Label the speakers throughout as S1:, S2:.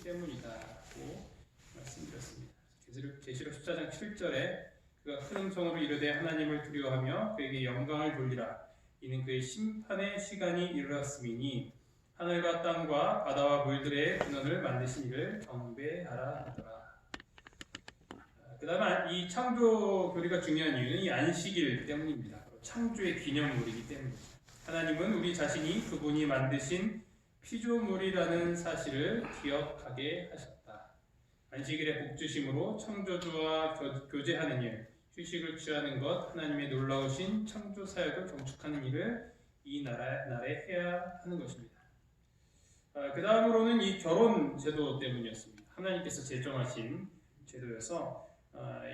S1: 때문이다고 말씀드렸습니다. 계시록 14장 7절에 그가 큰 음성으로 이르되 하나님을 두려워하며 그에게 영광을 돌리라. 이는 그의 심판의 시간이 이르렀음이니 하늘과 땅과 바다와 물들의 근원을 만드신 이를 경배하라 하더라. 그 다음에 이 창조 교리가 중요한 이유는 이 안식일 때문입니다. 창조의 기념물이기 때문입니다. 하나님은 우리 자신이 그분이 만드신 피조물이라는 사실을 기억하게 하셨다. 안식일의 복주심으로 창조주와 교제하는 일, 휴식을 취하는 것, 하나님의 놀라우신 창조 사역을 경축하는 일을 이 날에 해야 하는 것입니다. 그 다음으로는 이 결혼 제도 때문이었습니다. 하나님께서 제정하신 제도여서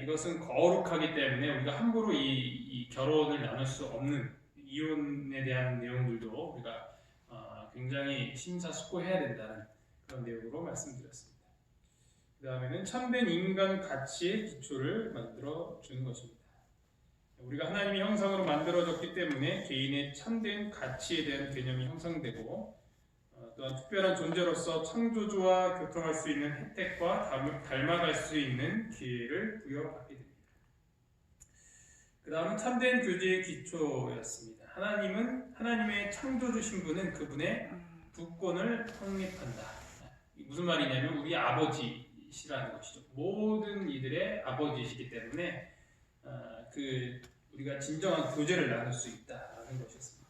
S1: 이것은 거룩하기 때문에 우리가 함부로 이 결혼을 나눌 수 없는 이혼에 대한 내용들도 우리가 굉장히 심사숙고해야 된다는 그런 내용으로 말씀드렸습니다. 그 다음에는 참된 인간 가치의 기초를 만들어 주는 것입니다. 우리가 하나님의 형상으로 만들어졌기 때문에 개인의 참된 가치에 대한 개념이 형성되고 또한 특별한 존재로서 창조주와 교통할 수 있는 혜택과 닮아갈 수 있는 기회를 부여받게 됩니다. 그 다음은 참된 교제의 기초였습니다. 하나님의 창조주 신분은 그분의 주권을 확립한다. 무슨 말이냐면 우리 아버지시라는 것이죠. 모든 이들의 아버지시기 때문에 우리가 진정한 교제를 나눌 수 있다는 것이었습니다.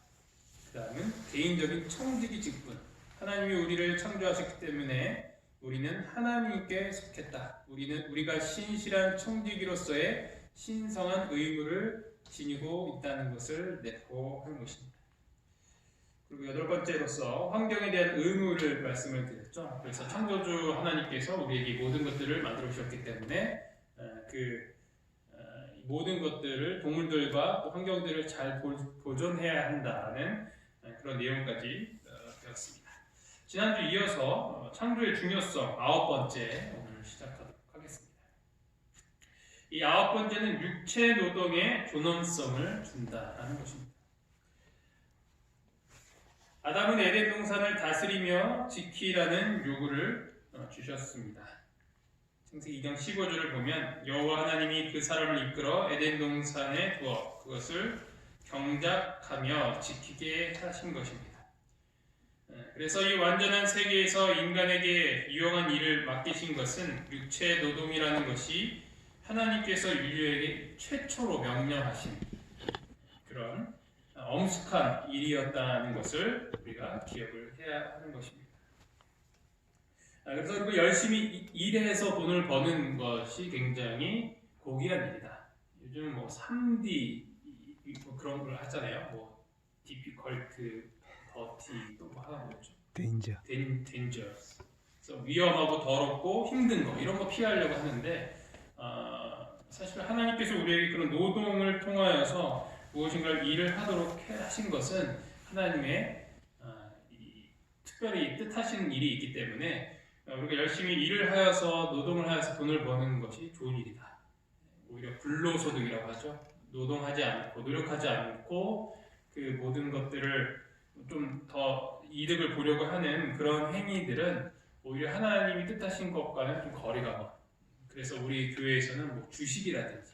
S1: 그 다음은 개인적인 청지기 직분. 하나님이 우리를 창조하셨기 때문에 우리는 하나님께 속했다. 우리가 신실한 청지기로서의 신성한 의무를 지니고 있다는 것을 내포한 것입니다. 그리고 여덟 번째로서 환경에 대한 의무를 말씀을 드렸죠. 그래서 창조주 하나님께서 우리에게 모든 것들을 만들어 주셨기 때문에 모든 것들을 동물들과 또 환경들을 잘 보존해야 한다는 그런 내용까지 배웠습니다. 지난주 이어서 창조의 중요성 9번째 오늘 시작하도록 하겠습니다. 이 9번째는 육체 노동의 존엄성을 준다라는 것입니다. 아담은 에덴 동산을 다스리며 지키라는 요구를 주셨습니다. 창세기 2장 15절을 보면 여호와 하나님이 그 사람을 이끌어 에덴 동산에 두어 그것을 경작하며 지키게 하신 것입니다. 그래서 이 완전한 세계에서 인간에게 유용한 일을 맡기신 것은 육체 노동이라는 것이 하나님께서 인류에게 최초로 명령하신 그런 엄숙한 일이었다는 것을 우리가 기억을 해야 하는 것입니다. 그래서 우리가 열심히 일해서 돈을 버는 것이 굉장히 고귀한 일이다. 요즘 3D 그런 걸 하잖아요. difficult, dirty 또 하나 뭐죠? dangerous. 그래서 위험하고 더럽고 힘든 거 이런 거 피하려고 하는데 사실 하나님께서 우리에게 그런 노동을 통하여서 무엇인가를 일을 하도록 하신 것은 하나님의 특별히 뜻하시는 일이 있기 때문에 우리가 열심히 일을 하여서 노동을 하여서 돈을 버는 것이 좋은 일이다. 오히려 불로소득이라고 하죠. 노동하지 않고 노력하지 않고 그 모든 것들을 좀 더 이득을 보려고 하는 그런 행위들은 오히려 하나님이 뜻하신 것과는 좀 거리가 멀어요. 그래서 우리 교회에서는 주식이라든지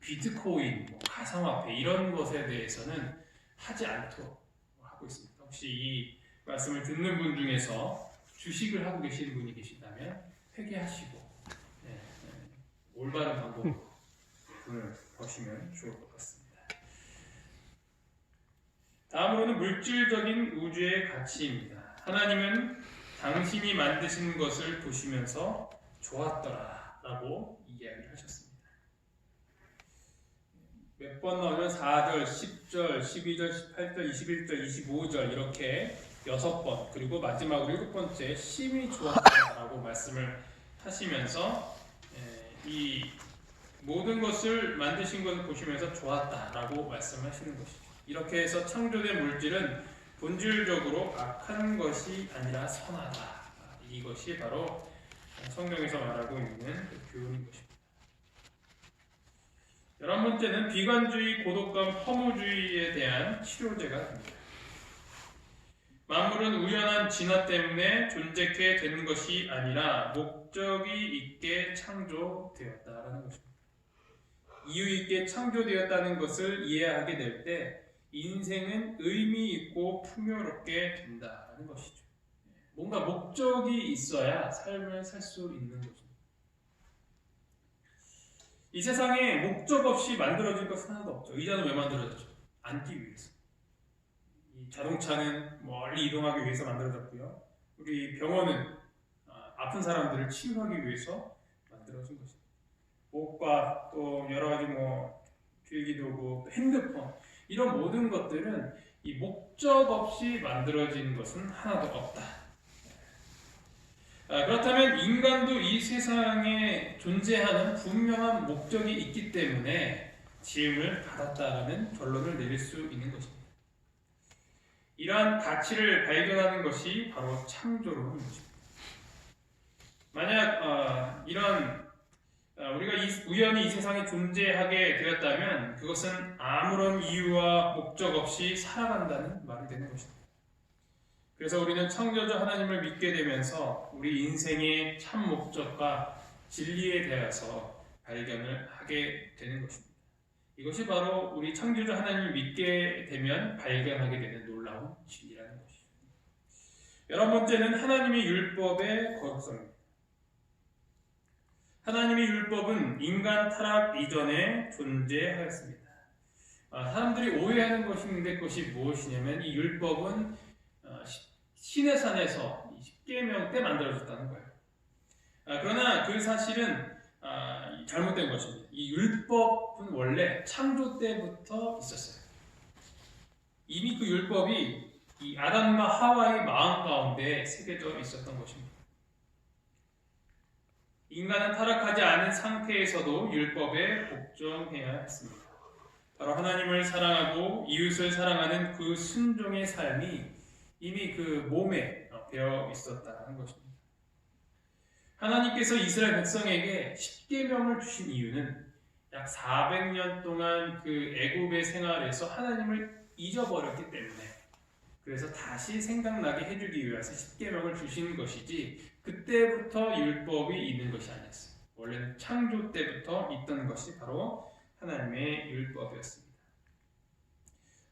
S1: 비트코인, 가상화폐 이런 것에 대해서는 하지 않도록 하고 있습니다. 혹시 이 말씀을 듣는 분 중에서 주식을 하고 계시는 분이 계신다면 회개하시고 올바른 방법으로 돈을 버시면 좋을 것 같습니다. 다음으로는 물질적인 우주의 가치입니다. 하나님은 당신이 만드신 것을 보시면서 좋았더라 라고 이야기를 하셨습니다. 몇 번 나오면 4절, 10절, 12절, 18절, 21절, 25절 이렇게 6번 그리고 마지막으로 7번째 심히 좋았다라고 말씀을 하시면서 이 모든 것을 만드신 것을 보시면서 좋았다라고 말씀하시는 것이죠. 이렇게 해서 창조된 물질은 본질적으로 악한 것이 아니라 선하다. 이것이 바로 성경에서 말하고 있는 교훈인 것입니다. 11번째는 비관주의, 고독감, 허무주의에 대한 치료제가 됩니다. 만물은 우연한 진화 때문에 존재케 된 것이 아니라 목적이 있게 창조되었다라는 것입니다. 이유 있게 창조되었다는 것을 이해하게 될 때 인생은 의미 있고 풍요롭게 된다는 것이죠. 뭔가 목적이 있어야 삶을 살 수 있는 것입니다. 이 세상에 목적 없이 만들어진 것은 하나도 없죠. 의자는 왜 만들어졌죠? 앉기 위해서. 이 자동차는 멀리 이동하기 위해서 만들어졌고요. 우리 병원은 아픈 사람들을 치유하기 위해서 만들어진 것입니다. 옷과 또 여러 가지 필기도구, 핸드폰 이런 모든 것들은 이 목적 없이 만들어진 것은 하나도 없다. 그렇다면 인간도 이 세상에 존재하는 분명한 목적이 있기 때문에 지음을 받았다라는 결론을 내릴 수 있는 것입니다. 이러한 가치를 발견하는 것이 바로 창조론인 것입니다. 만약 우리가 우연히 이 세상에 존재하게 되었다면 그것은 아무런 이유와 목적 없이 살아간다는 말이 되는 것입니다. 그래서 우리는 창조주 하나님을 믿게 되면서 우리 인생의 참 목적과 진리에 대해서 발견을 하게 되는 것입니다. 이것이 바로 우리 창조주 하나님을 믿게 되면 발견하게 되는 놀라운 진리라는 것이죠. 11번째는 하나님의 율법의 거룩성입니다. 하나님의 율법은 인간 타락 이전에 존재하였습니다. 사람들이 오해하는 것이 무엇이냐면 이 율법은 신의 산에서 십계명 때 만들어졌다는 거예요. 그러나 그 사실은 잘못된 것입니다. 이 율법은 원래 창조 때부터 있었어요. 이미 그 율법이 이 아담과 하와의 마음 가운데 새겨져 있었던 것입니다. 인간은 타락하지 않은 상태에서도 율법에 복종해야 했습니다. 바로 하나님을 사랑하고 이웃을 사랑하는 그 순종의 삶이 이미 그 몸에 배어 있었다는 것입니다. 하나님께서 이스라엘 백성에게 십계명을 주신 이유는 약 400년 동안 그 애굽의 생활에서 하나님을 잊어버렸기 때문에 그래서 다시 생각나게 해주기 위해서 십계명을 주신 것이지 그때부터 율법이 있는 것이 아니었어요. 원래는 창조 때부터 있던 것이 바로 하나님의 율법이었습니다.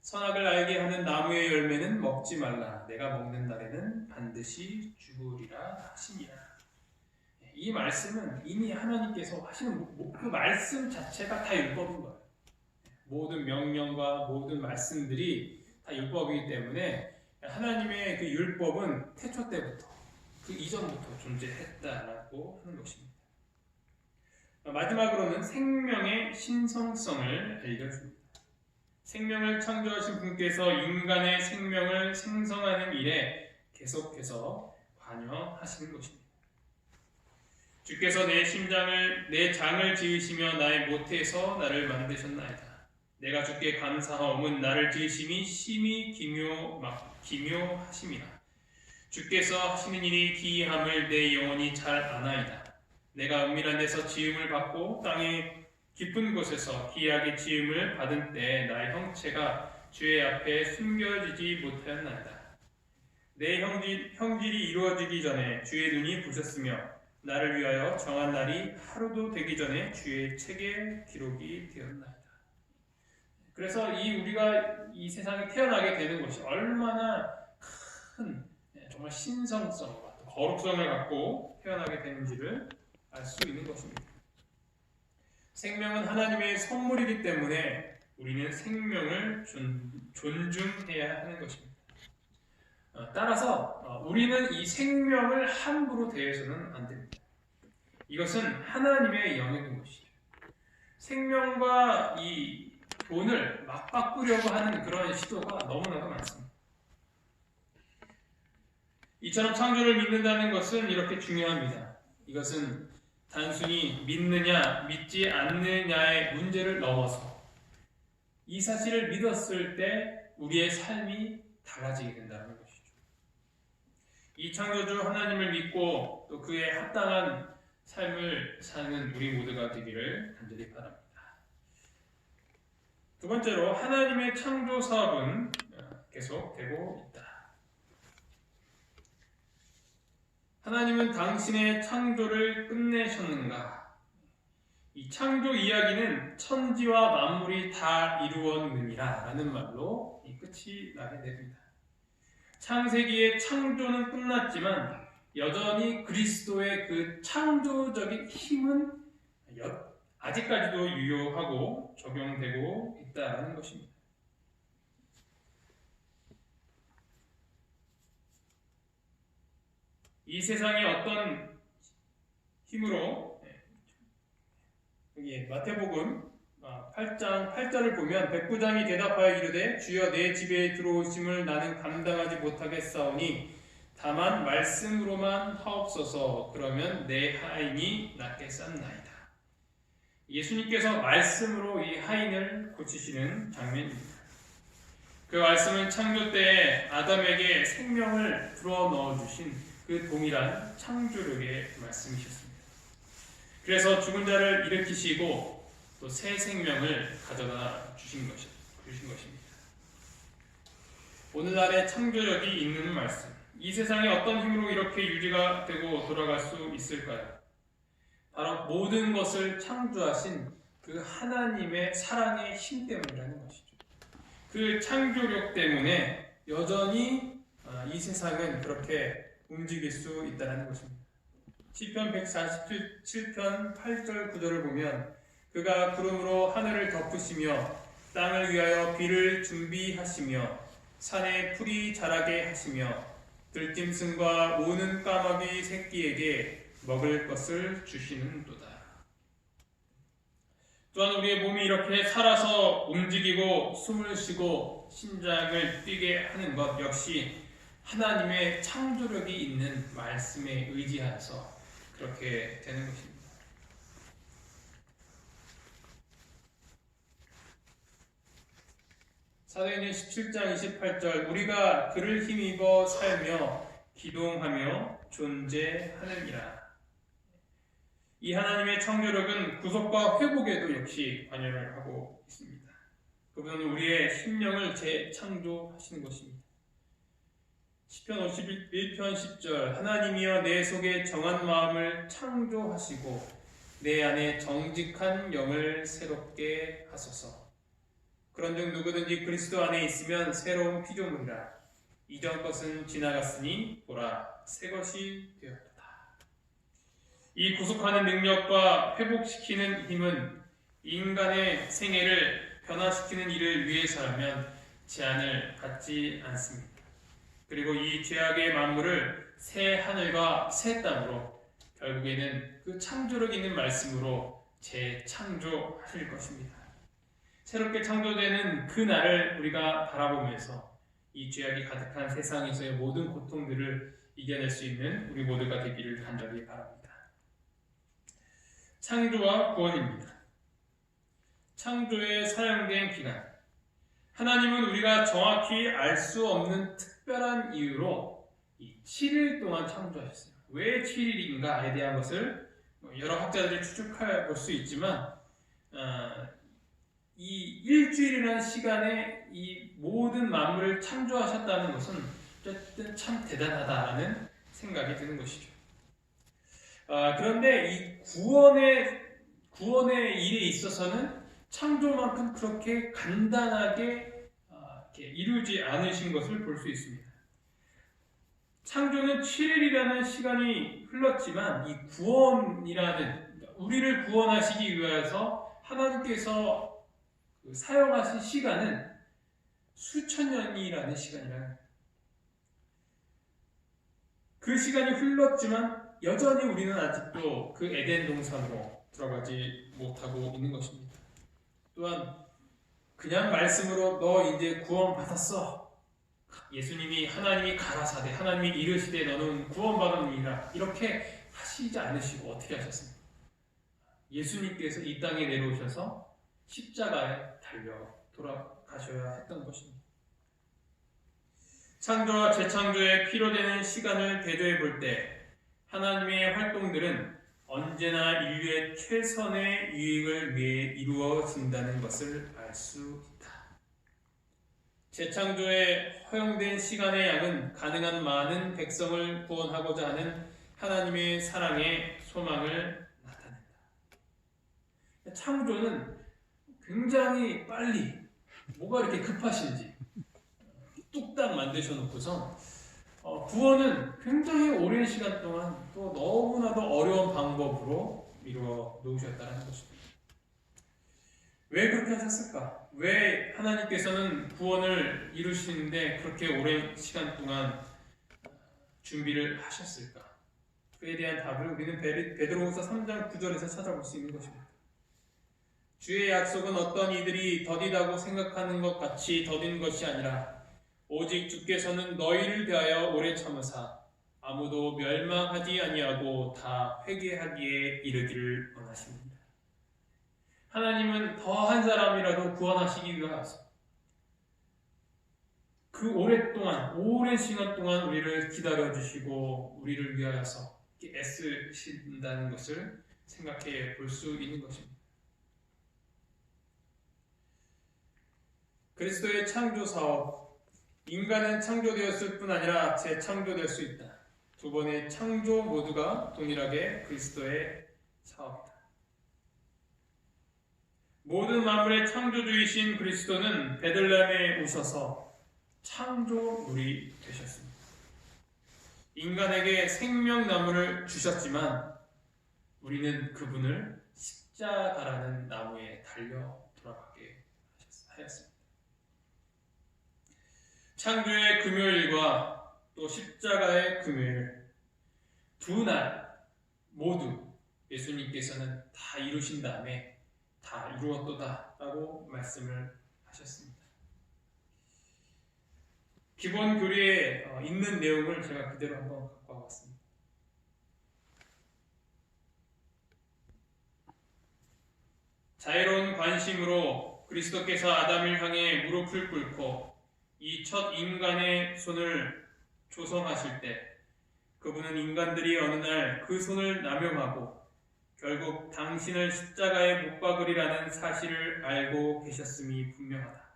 S1: 선악을 알게 하는 나무의 열매는 먹지 말라. 내가 먹는 날에는 반드시 죽으리라 하시니라. 이 말씀은 이미 하나님께서 하시는 그 말씀 자체가 다 율법인 거예요. 모든 명령과 모든 말씀들이 다 율법이기 때문에 하나님의 그 율법은 태초 때부터 그 이전부터 존재했다라고 하는 것입니다. 마지막으로는 생명의 신성성을 알려줍니다. 생명을 창조하신 분께서 인간의 생명을 생성하는 일에 계속해서 관여하시는 것입니다. 주께서 내 장을 지으시며 나의 모태에서 나를 만드셨나이다. 내가 주께 감사하오은 나를 지으심이 심히 기묘하심이라. 주께서 하시는 일이 기이함을 내 영혼이 잘 아나이다. 내가 은밀한 데서 지음을 받고 땅의 깊은 곳에서 기이하게 지음을 받은 때 나의 형체가 주의 앞에 숨겨지지 못하였나이다. 내 형질이 이루어지기 전에 주의 눈이 보셨으며 나를 위하여 정한 날이 하루도 되기 전에 주의 책에 기록이 되었나이다. 그래서 우리가 이 세상에 태어나게 되는 것이 얼마나 큰 정말 신성성과 거룩성을 갖고 태어나게 되는지를 알 수 있는 것입니다. 생명은 하나님의 선물이기 때문에 우리는 생명을 존중해야 하는 것입니다. 따라서 우리는 이 생명을 함부로 대해서는 안 됩니다. 이것은 하나님의 영역인 것이죠. 생명과 이 돈을 맞바꾸려고 하는 그런 시도가 너무나도 많습니다. 이처럼 창조를 믿는다는 것은 이렇게 중요합니다. 이것은 단순히 믿느냐 믿지 않느냐의 문제를 넘어서 이 사실을 믿었을 때 우리의 삶이 달라지게 된다는 것이죠. 이 창조주 하나님을 믿고 또 그에 합당한 삶을 사는 우리 모두가 되기를 간절히 바랍니다. 두 번째로 하나님의 창조 사업은 계속되고 있다. 하나님은 당신의 창조를 끝내셨는가? 이 창조 이야기는 천지와 만물이 다 이루었느니라 라는 말로 이 끝이 나게 됩니다. 창세기의 창조는 끝났지만 여전히 그리스도의 그 창조적인 힘은 아직까지도 유효하고 적용되고 있다는 것입니다. 이 세상의 어떤 힘으로, 여기 마태복음 8장 8절을 보면 백부장이 대답하여 이르되 주여 내 집에 들어오심을 나는 감당하지 못하겠사오니 다만 말씀으로만 하옵소서. 그러면 내 하인이 낫게 쌌나이다. 예수님께서 말씀으로 이 하인을 고치시는 장면입니다. 그 말씀은 창조 때에 아담에게 생명을 불어넣어 주신 그 동일한 창조력의 말씀이셨습니다. 그래서 죽은 자를 일으키시고 또 새 생명을 가져다 주신 것입니다. 오늘날의 창조력이 있는 말씀, 이 세상에 어떤 힘으로 이렇게 유지가 되고 돌아갈 수 있을까요? 바로 모든 것을 창조하신 그 하나님의 사랑의 힘 때문이라는 것이죠. 그 창조력 때문에 여전히 이 세상은 그렇게 움직일 수 있다는 것입니다. 시편 147편 8절 9절을 보면 그가 구름으로 하늘을 덮으시며 땅을 위하여 비를 준비하시며 산에 풀이 자라게 하시며 들짐승과 우는 까마귀 새끼에게 먹을 것을 주시는도다. 또한 우리의 몸이 이렇게 살아서 움직이고 숨을 쉬고 심장을 뛰게 하는 것 역시 하나님의 창조력이 있는 말씀에 의지하여서 그렇게 되는 것입니다. 사도행전 17장 28절 우리가 그를 힘입어 살며 기동하며 존재하느니라. 이 하나님의 창조력은 구속과 회복에도 역시 관여를 하고 있습니다. 그분은 우리의 심령을 재창조하시는 것입니다. 시편 51편 10절 하나님이여 내 속에 정한 마음을 창조하시고 내 안에 정직한 영을 새롭게 하소서. 그런즉 누구든지 그리스도 안에 있으면 새로운 피조물이라. 이전 것은 지나갔으니 보라 새 것이 되었도다. 이 구속하는 능력과 회복시키는 힘은 인간의 생애를 변화시키는 일을 위해서라면 제한을 받지 않습니다. 그리고 이 죄악의 만물을 새 하늘과 새 땅으로 결국에는 그 창조력 있는 말씀으로 재창조하실 것입니다. 새롭게 창조되는 그 날을 우리가 바라보면서 이 죄악이 가득한 세상에서의 모든 고통들을 이겨낼 수 있는 우리 모두가 되기를 간절히 바랍니다. 창조와 구원입니다. 창조에 사용된 기간. 하나님은 우리가 정확히 알 수 없는 특별한 이유로 이 7일 동안 창조하셨어요. 왜 7일인가에 대한 것을 여러 학자들이 추측해 볼 수 있지만 이 일주일이라는 시간에 이 모든 만물을 창조하셨다는 것은 어쨌든 참 대단하다라는 생각이 드는 것이죠. 그런데 이 구원의 일에 있어서는 창조만큼 그렇게 간단하게 이루지 않으신 것을 볼 수 있습니다. 창조는 7일이라는 시간이 흘렀지만 이 구원이라는 우리를 구원하시기 위해서 하나님께서 사용하신 시간은 수천 년이라는 시간이라는 그 시간이 흘렀지만 여전히 우리는 아직도 그 에덴 동산으로 들어가지 못하고 있는 것입니다. 또한 그냥 말씀으로 너 이제 구원받았어. 예수님이 하나님이 가라사대 하나님이 이르시되 너는 구원받았느니라 이렇게 하시지 않으시고 어떻게 하셨습니까? 예수님께서 이 땅에 내려오셔서 십자가에 달려 돌아가셔야 했던 것입니다. 창조와 재창조에 필요되는 시간을 대조해 볼 때 하나님의 활동들은 언제나 인류의 최선의 유익을 위해 이루어진다는 것을 알 수 있다. 재창조에 허용된 시간의 양은 가능한 많은 백성을 구원하고자 하는 하나님의 사랑의 소망을 나타낸다. 창조는 굉장히 빨리 뭐가 이렇게 급하신지 뚝딱 만드셔놓고서 구원은 굉장히 오랜 시간 동안 또 너무나도 어려운 방법으로 이루어 놓으셨다는 것입니다. 왜 그렇게 하셨을까? 왜 하나님께서는 구원을 이루시는데 그렇게 오랜 시간 동안 준비를 하셨을까? 그에 대한 답을 우리는 베드로후서 3장 9절에서 찾아볼 수 있는 것입니다. 주의 약속은 어떤 이들이 더디다고 생각하는 것 같이 더딘 것이 아니라 오직 주께서는 너희를 대하여 오래 참으사 아무도 멸망하지 아니하고 다 회개하기에 이르기를 원하십니다. 하나님은 더 한 사람이라도 구원하시기 위하여서 그 오랜 시간 동안 우리를 기다려주시고 우리를 위하여서 애쓰신다는 것을 생각해 볼 수 있는 것입니다. 그리스도의 창조 사업, 인간은 창조되었을 뿐 아니라 재창조될 수 있다. 두 번의 창조 모두가 동일하게 그리스도의 사업이다. 모든 만물의 창조주이신 그리스도는 베들레헴에 오셔서 창조물이 되셨습니다. 인간에게 생명나무를 주셨지만 우리는 그분을 십자가라는 나무에 달려 돌아가게 하였습니다. 창조의 금요일과 또 십자가의 금요일 두 날 모두 예수님께서는 다 이루신 다음에 다 이루었도다 라고 말씀을 하셨습니다. 기본 교리에 있는 내용을 제가 그대로 한번 갖고 와봤습니다. 자애로운 관심으로 그리스도께서 아담을 향해 무릎을 꿇고 이 첫 인간의 손을 조성하실 때 그분은 인간들이 어느 날 그 손을 남용하고 결국 당신을 십자가에 못 박으리라는 사실을 알고 계셨음이 분명하다.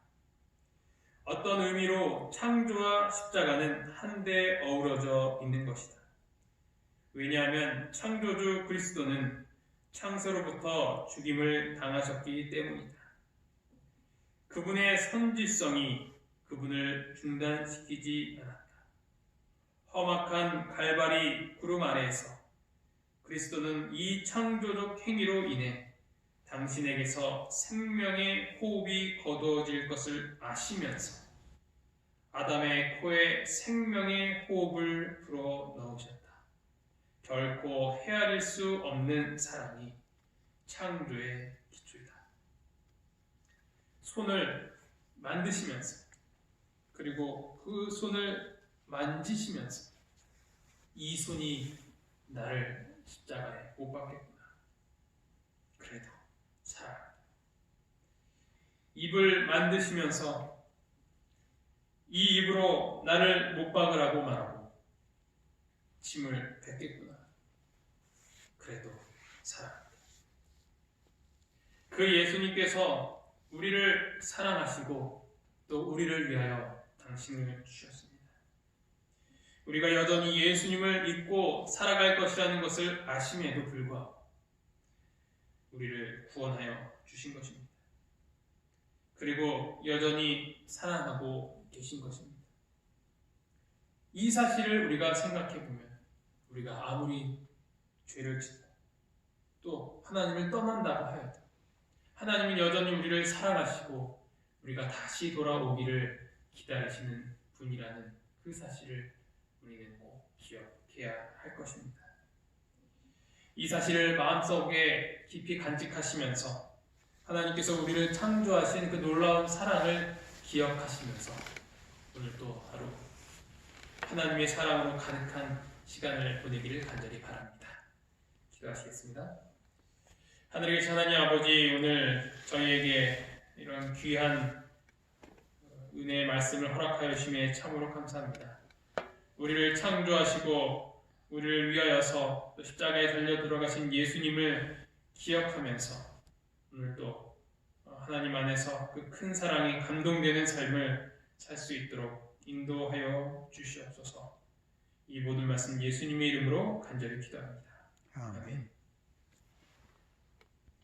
S1: 어떤 의미로 창조와 십자가는 한데 어우러져 있는 것이다. 왜냐하면 창조주 그리스도는 창세로부터 죽임을 당하셨기 때문이다. 그분의 선지성이 그분을 중단시키지 않았다. 험악한 갈바리 구름 아래에서 그리스도는 이 창조적 행위로 인해 당신에게서 생명의 호흡이 거두어질 것을 아시면서 아담의 코에 생명의 호흡을 불어 넣으셨다. 결코 헤아릴 수 없는 사랑이 창조의 기초이다. 손을 만드시면서 그리고 그 손을 만지시면서 이 손이 나를 십자가에 못 박겠구나. 그래도 사랑한다. 입을 만드시면서 이 입으로 나를 못 박으라고 말하고 침을 뱉겠구나. 그래도 사랑한다. 그 예수님께서 우리를 사랑하시고 또 우리를 위하여 당신을 주셨습니다. 우리가 여전히 예수님을 믿고 살아갈 것이라는 것을 아심에도 불구하고 우리를 구원하여 주신 것입니다. 그리고 여전히 사랑하고 계신 것입니다. 이 사실을 우리가 생각해 보면 우리가 아무리 죄를 짓고 또 하나님을 떠난다고 하여도 하나님은 여전히 우리를 사랑하시고 우리가 다시 돌아오기를 기다리시는 분이라는 그 사실을 우리는 꼭 기억해야 할 것입니다. 이 사실을 마음속에 깊이 간직하시면서 하나님께서 우리를 창조하신 그 놀라운 사랑을 기억하시면서 오늘 또 하루 하나님의 사랑으로 가득한 시간을 보내기를 간절히 바랍니다. 기도하시겠습니다. 하늘에 계신 하나님 아버지, 오늘 저희에게 이런 귀한 은혜의 말씀을 허락하여 주심에 참으로 감사합니다. 우리를 창조하시고 우리를 위하여서 또 십자가에 달려 들어가신 예수님을 기억하면서 오늘 또 하나님 안에서 그 큰 사랑이 감동되는 삶을 살 수 있도록 인도하여 주시옵소서. 이 모든 말씀 예수님의 이름으로 간절히 기도합니다.
S2: 아멘.